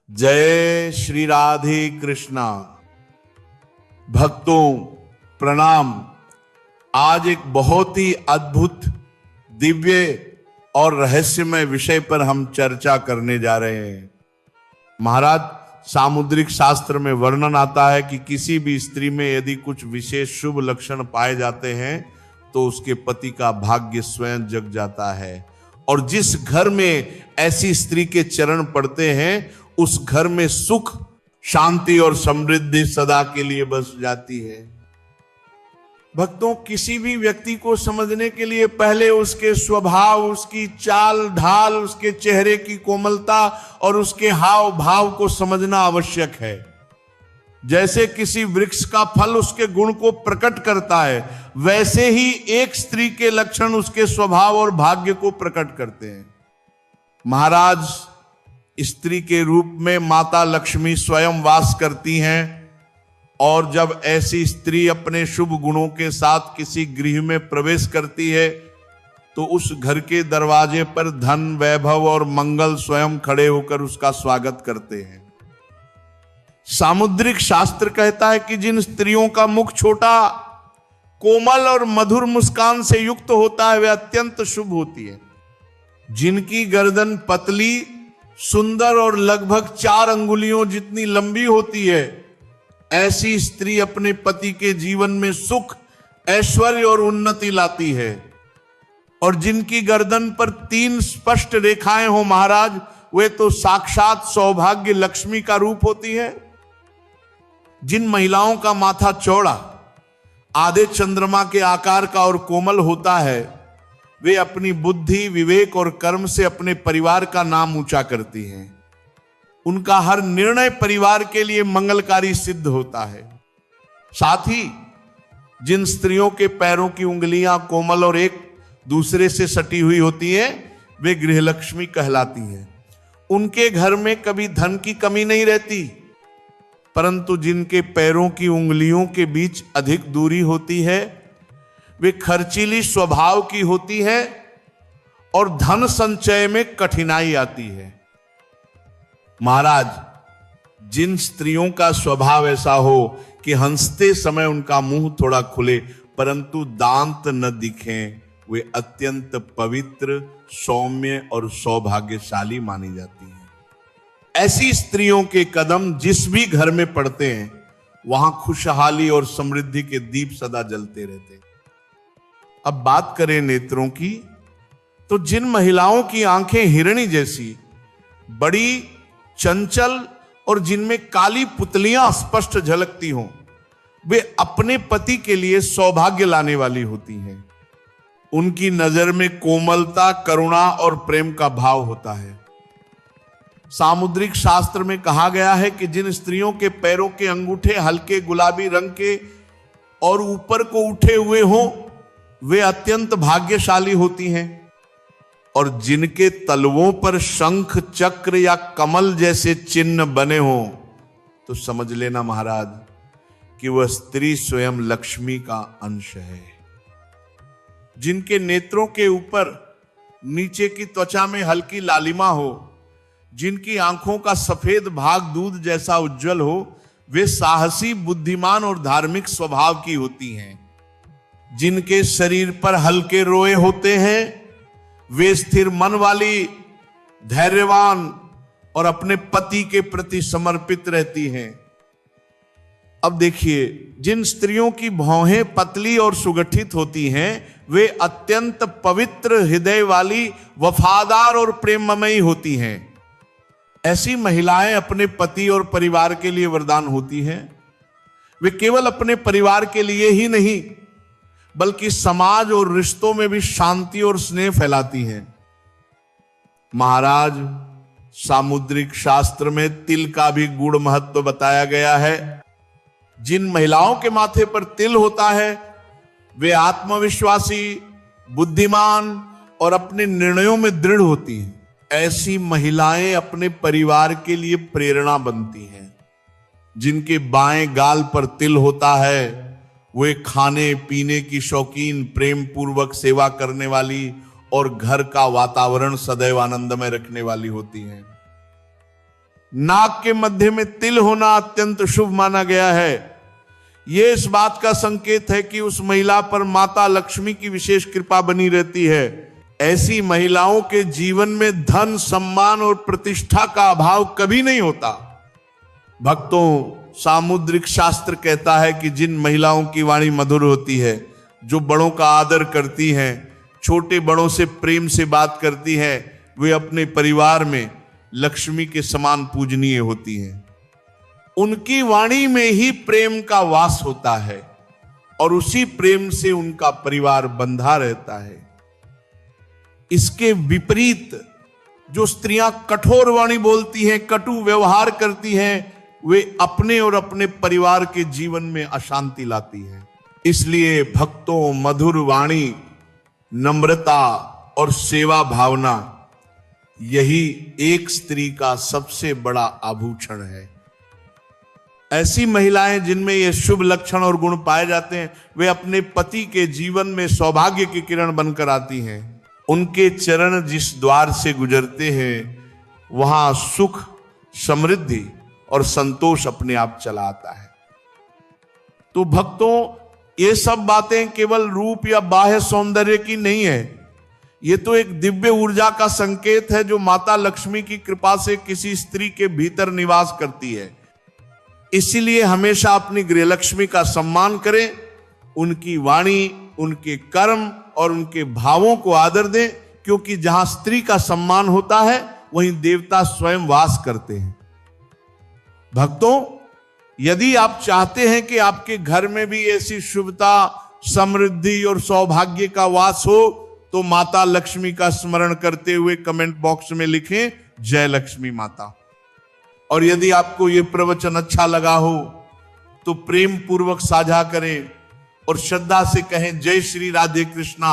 जय श्री राधे कृष्णा। भक्तों प्रणाम। आज एक बहुत ही अद्भुत, दिव्य और रहस्यमय विषय पर हम चर्चा करने जा रहे हैं। महाराज, सामुद्रिक शास्त्र में वर्णन आता है कि किसी भी स्त्री में यदि कुछ विशेष शुभ लक्षण पाए जाते हैं तो उसके पति का भाग्य स्वयं जग जाता है, और जिस घर में ऐसी स्त्री के चरण पड़ते हैं उस घर में सुख, शांति और समृद्धि सदा के लिए बस जाती है। भक्तों, किसी भी व्यक्ति को समझने के लिए पहले उसके स्वभाव, उसकी चाल ढाल, उसके चेहरे की कोमलता और उसके हाव भाव को समझना आवश्यक है। जैसे किसी वृक्ष का फल उसके गुण को प्रकट करता है, वैसे ही एक स्त्री के लक्षण उसके स्वभाव और भाग्य को प्रकट करते हैं। महाराज, स्त्री के रूप में माता लक्ष्मी स्वयं वास करती हैं, और जब ऐसी स्त्री अपने शुभ गुणों के साथ किसी गृह में प्रवेश करती है तो उस घर के दरवाजे पर धन, वैभव और मंगल स्वयं खड़े होकर उसका स्वागत करते हैं। सामुद्रिक शास्त्र कहता है कि जिन स्त्रियों का मुख छोटा, कोमल और मधुर मुस्कान से युक्त होता है वे अत्यंत शुभ होती है। जिनकी गर्दन पतली, सुंदर और लगभग 4 अंगुलियों जितनी लंबी होती है, ऐसी स्त्री अपने पति के जीवन में सुख, ऐश्वर्य और उन्नति लाती है। और जिनकी गर्दन पर 3 स्पष्ट रेखाएं हो महाराज, वे तो साक्षात सौभाग्य लक्ष्मी का रूप होती है। जिन महिलाओं का माथा चौड़ा, आधे चंद्रमा के आकार का और कोमल होता है, वे अपनी बुद्धि, विवेक और कर्म से अपने परिवार का नाम ऊंचा करती हैं। उनका हर निर्णय परिवार के लिए मंगलकारी सिद्ध होता है। साथ ही जिन स्त्रियों के पैरों की उंगलियां कोमल और एक दूसरे से सटी हुई होती हैं, वे गृहलक्ष्मी कहलाती हैं। उनके घर में कभी धन की कमी नहीं रहती, परंतु जिनके पैरों की उंगलियों के बीच अधिक दूरी होती है, वे खर्चीली स्वभाव की होती है और धन संचय में कठिनाई आती है। महाराज, जिन स्त्रियों का स्वभाव ऐसा हो कि हंसते समय उनका मुंह थोड़ा खुले परंतु दांत न दिखें, वे अत्यंत पवित्र, सौम्य और सौभाग्यशाली मानी जाती हैं। ऐसी स्त्रियों के कदम जिस भी घर में पड़ते हैं, वहां खुशहाली और समृद्धि के दीप सदा जलते रहते हैं। अब बात करें नेत्रों की, तो जिन महिलाओं की आंखें हिरणी जैसी, बड़ी चंचल और जिनमें काली पुतलियां स्पष्ट झलकती हों, वे अपने पति के लिए सौभाग्य लाने वाली होती हैं। उनकी नजर में कोमलता, करुणा और प्रेम का भाव होता है। सामुद्रिक शास्त्र में कहा गया है कि जिन स्त्रियों के पैरों के अंगूठे हल्के गुलाबी रंग के और ऊपर को उठे हुए हों, वे अत्यंत भाग्यशाली होती हैं। और जिनके तलवों पर शंख, चक्र या कमल जैसे चिन्ह बने हों, तो समझ लेना महाराज कि वह स्त्री स्वयं लक्ष्मी का अंश है। जिनके नेत्रों के ऊपर नीचे की त्वचा में हल्की लालिमा हो, जिनकी आंखों का सफेद भाग दूध जैसा उज्जवल हो, वे साहसी, बुद्धिमान और धार्मिक स्वभाव की होती हैं। जिनके शरीर पर हल्के रोए होते हैं, वे स्थिर मन वाली, धैर्यवान और अपने पति के प्रति समर्पित रहती हैं। अब देखिए, जिन स्त्रियों की भौहें पतली और सुगठित होती हैं, वे अत्यंत पवित्र हृदय वाली, वफादार और प्रेममयी होती हैं। ऐसी महिलाएं अपने पति और परिवार के लिए वरदान होती हैं। वे केवल अपने परिवार के लिए ही नहीं, बल्कि समाज और रिश्तों में भी शांति और स्नेह फैलाती हैं। महाराज, सामुद्रिक शास्त्र में तिल का भी गूढ़ महत्व बताया गया है। जिन महिलाओं के माथे पर तिल होता है, वे आत्मविश्वासी, बुद्धिमान और अपने निर्णयों में दृढ़ होती हैं। ऐसी महिलाएं अपने परिवार के लिए प्रेरणा बनती हैं। जिनके बाएं गाल पर तिल होता है, वे खाने पीने की शौकीन, प्रेम पूर्वक सेवा करने वाली और घर का वातावरण सदैव आनंदमय रखने वाली होती हैं। नाक के मध्य में तिल होना अत्यंत शुभ माना गया है। यह इस बात का संकेत है कि उस महिला पर माता लक्ष्मी की विशेष कृपा बनी रहती है। ऐसी महिलाओं के जीवन में धन, सम्मान और प्रतिष्ठा का अभाव कभी नहीं होता। भक्तों, सामुद्रिक शास्त्र कहता है कि जिन महिलाओं की वाणी मधुर होती है, जो बड़ों का आदर करती हैं, छोटे बड़ों से प्रेम से बात करती हैं, वे अपने परिवार में लक्ष्मी के समान पूजनीय होती हैं। उनकी वाणी में ही प्रेम का वास होता है और उसी प्रेम से उनका परिवार बंधा रहता है। इसके विपरीत जो स्त्रियां कठोर वाणी बोलती हैं, कटु व्यवहार करती हैं, वे अपने और अपने परिवार के जीवन में अशांति लाती हैं। इसलिए भक्तों, मधुर वाणी, नम्रता और सेवा भावना यही एक स्त्री का सबसे बड़ा आभूषण है। ऐसी महिलाएं जिनमें ये शुभ लक्षण और गुण पाए जाते हैं, वे अपने पति के जीवन में सौभाग्य की किरण बनकर आती हैं। उनके चरण जिस द्वार से गुजरते हैं, वहां सुख, समृद्धि और संतोष अपने आप चला आता है। तो भक्तों, ये सब बातें केवल रूप या बाह्य सौंदर्य की नहीं है, ये तो एक दिव्य ऊर्जा का संकेत है जो माता लक्ष्मी की कृपा से किसी स्त्री के भीतर निवास करती है। इसीलिए हमेशा अपनी गृहलक्ष्मी का सम्मान करें, उनकी वाणी, उनके कर्म और उनके भावों को आदर दें, क्योंकि जहां स्त्री का सम्मान होता है वहीं देवता स्वयं वास करते हैं। भक्तों, यदि आप चाहते हैं कि आपके घर में भी ऐसी शुभता, समृद्धि और सौभाग्य का वास हो, तो माता लक्ष्मी का स्मरण करते हुए कमेंट बॉक्स में लिखें, जय लक्ष्मी माता। और यदि आपको यह प्रवचन अच्छा लगा हो तो प्रेम पूर्वक साझा करें और श्रद्धा से कहें, जय श्री राधे कृष्णा।